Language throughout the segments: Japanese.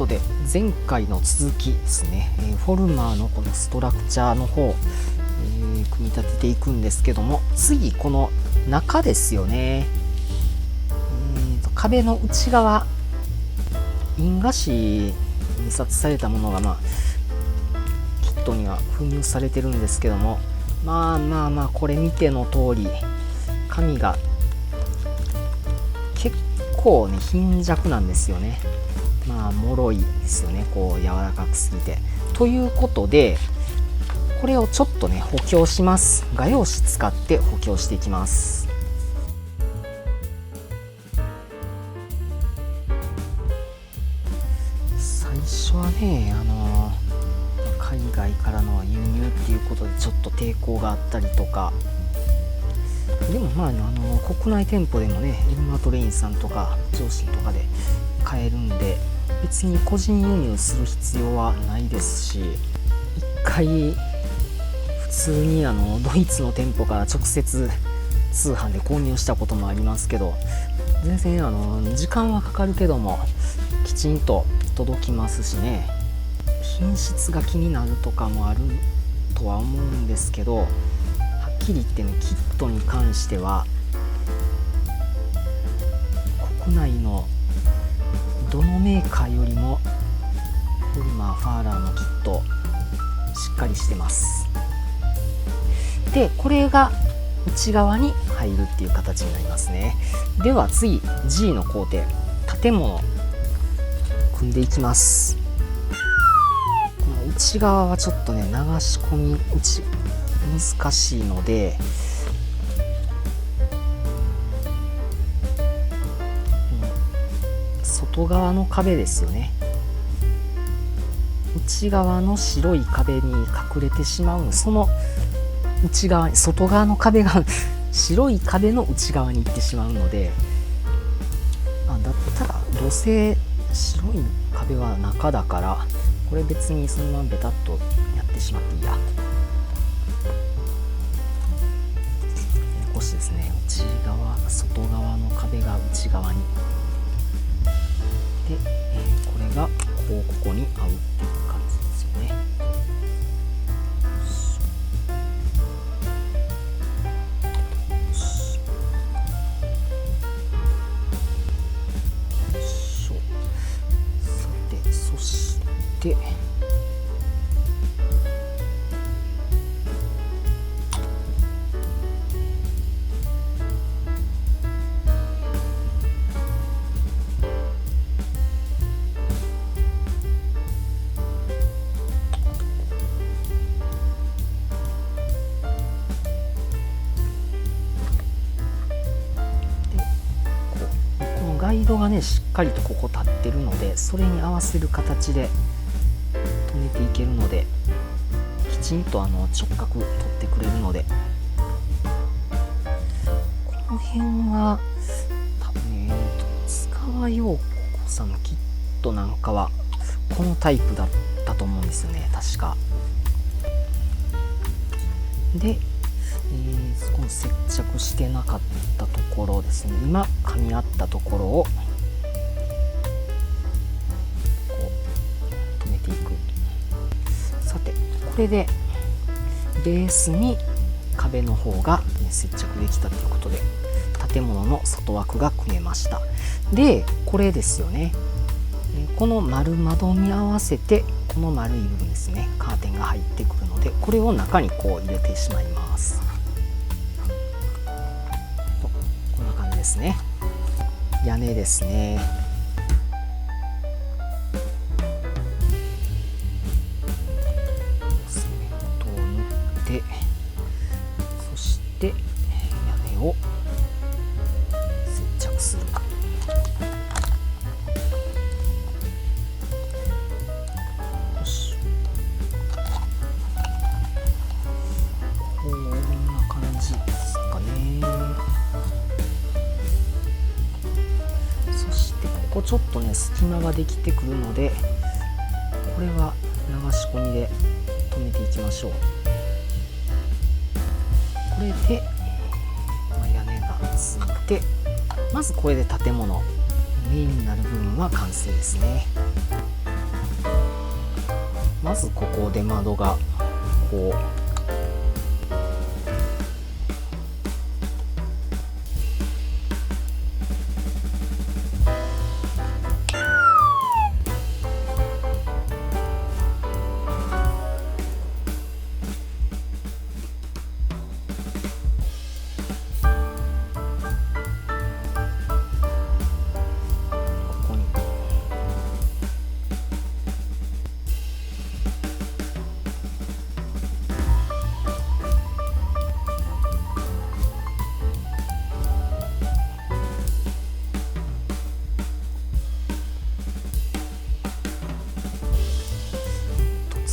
ことで前回の続きですね、フォルマーのこのストラクチャーの方、組み立てていくんですけども、次この中ですよね。壁の内側、印画紙に印刷されたものがキットには封入されてるんですけども、これ見ての通り紙が結構ね貧弱なんですよね。脆いですよね、こう柔らかくすぎて。ということでこれをちょっとね補強します。画用紙使って補強していきます。最初はね海外からの輸入っていうことでちょっと抵抗があったりとか、でも国内店舗でもねエルマトレインさんとか上信とかで買えるんで、別に個人輸入する必要はないですし、一回普通にドイツの店舗から直接通販で購入したこともありますけど、全然時間はかかるけどもきちんと届きますしね、品質が気になるとかもあるとは思うんですけど、はっきり言ってね、キットに関しては国内のどのメーカーよりもフォルマーファーラーのキットしっかりしてます。でこれが内側に入るっていう形になりますね。では次 G の工程、建物組んでいきます。この内側はちょっとね流し込み難しいので、外側の壁ですよね。内側の白い壁に隠れてしまうの、その内側に、外側の壁が白い壁の内側に行ってしまうので、だったらどうせ白い壁は中だから、これ別にそのままベタっとやってしまっていいや。少しですね、外側の壁が内側にで、これがここに合うっていう感じですよね。さて、そしてガイドがねしっかりとここ立ってるので、それに合わせる形で止めていけるので、きちんと直角取ってくれるので、この辺は多分ね塚川陽子さんのキットなんかはこのタイプだったと思うんですよね、確か。でこの接着してなかったところですね、今噛み合ったところをこう止めていく。さてこれでベースに壁の方が接着できたということで、建物の外枠が組めました。でこれですよね、この丸窓に合わせてこの丸い部分ですね、カーテンが入ってくるので、これを中にこう入れてしまいます。こんな感じですね。屋根ですね。セメントを塗って、そして屋根を接着する。ここちょっとね隙間ができてくるので、これは流し込みで止めていきましょう。これで、屋根がついて、まずこれで建物メインになる部分は完成ですね。まずここで窓がこう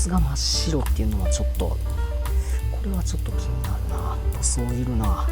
が真っ白っていうのはちょっとこれはちょっと気になるな。塗装いるな。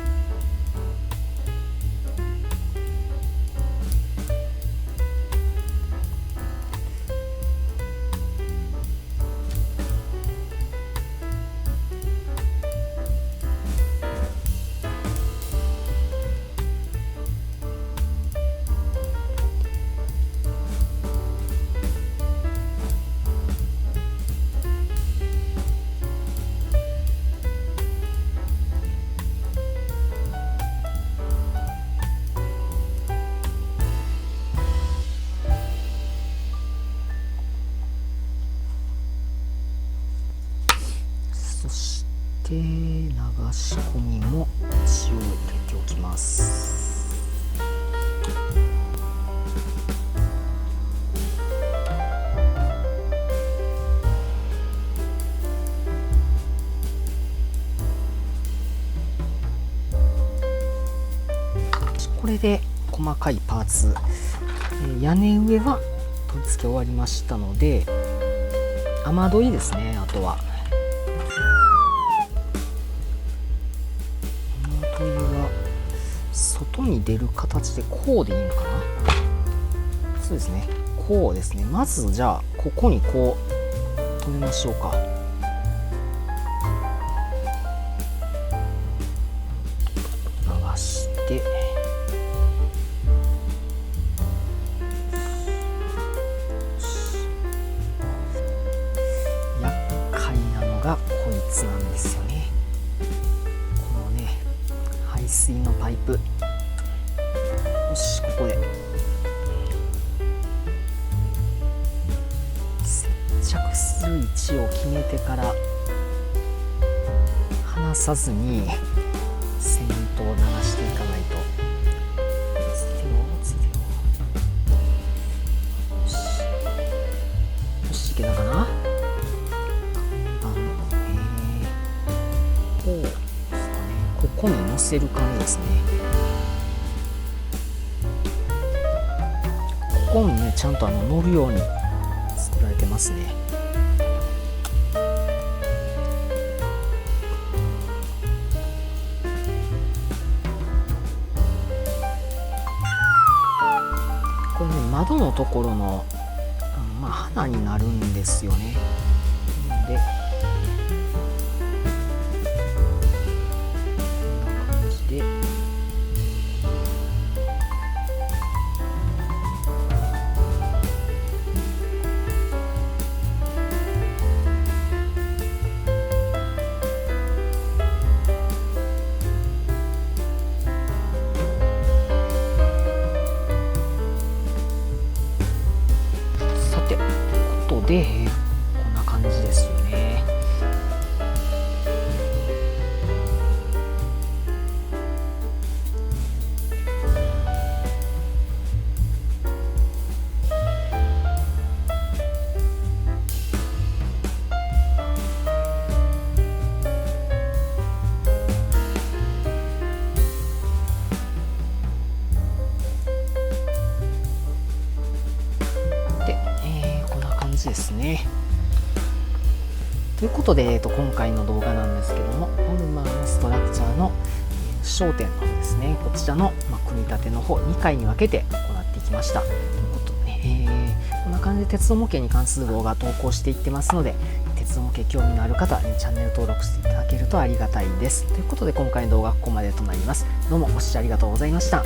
そして流し込みも一応入れておきます。これで細かいパーツ、屋根上は取り付け終わりましたので、雨どいですね。あとは外に出る形でこうでいいのかな。そうですね、こうですね。まずじゃあここにこう止めましょうか。流して厄介なのがこいつなんですよね。このね排水のパイプ、よし、ここで接着する位置を決めてから離さずにセメントを流していかないと。ついてよついてよ。よしよし、いけたかな。こうですかね。ここに乗せる感じですね。ここにねちゃんと乗るように作られてますね。これね窓のところの、花になるんですよね。でこんな感じででこんな感じですよね。ですね。ということで、今回の動画なんですけども、ホルマーのストラクチャーの焦点の方ですね、こちらの組み立ての方2回に分けて行っていきました。ということで、こんな感じで鉄道模型に関する動画投稿していってますので、鉄道模型興味のある方はチャンネル登録していただけるとありがたいです。ということで今回の動画はここまでとなります。どうもご視聴ありがとうございました。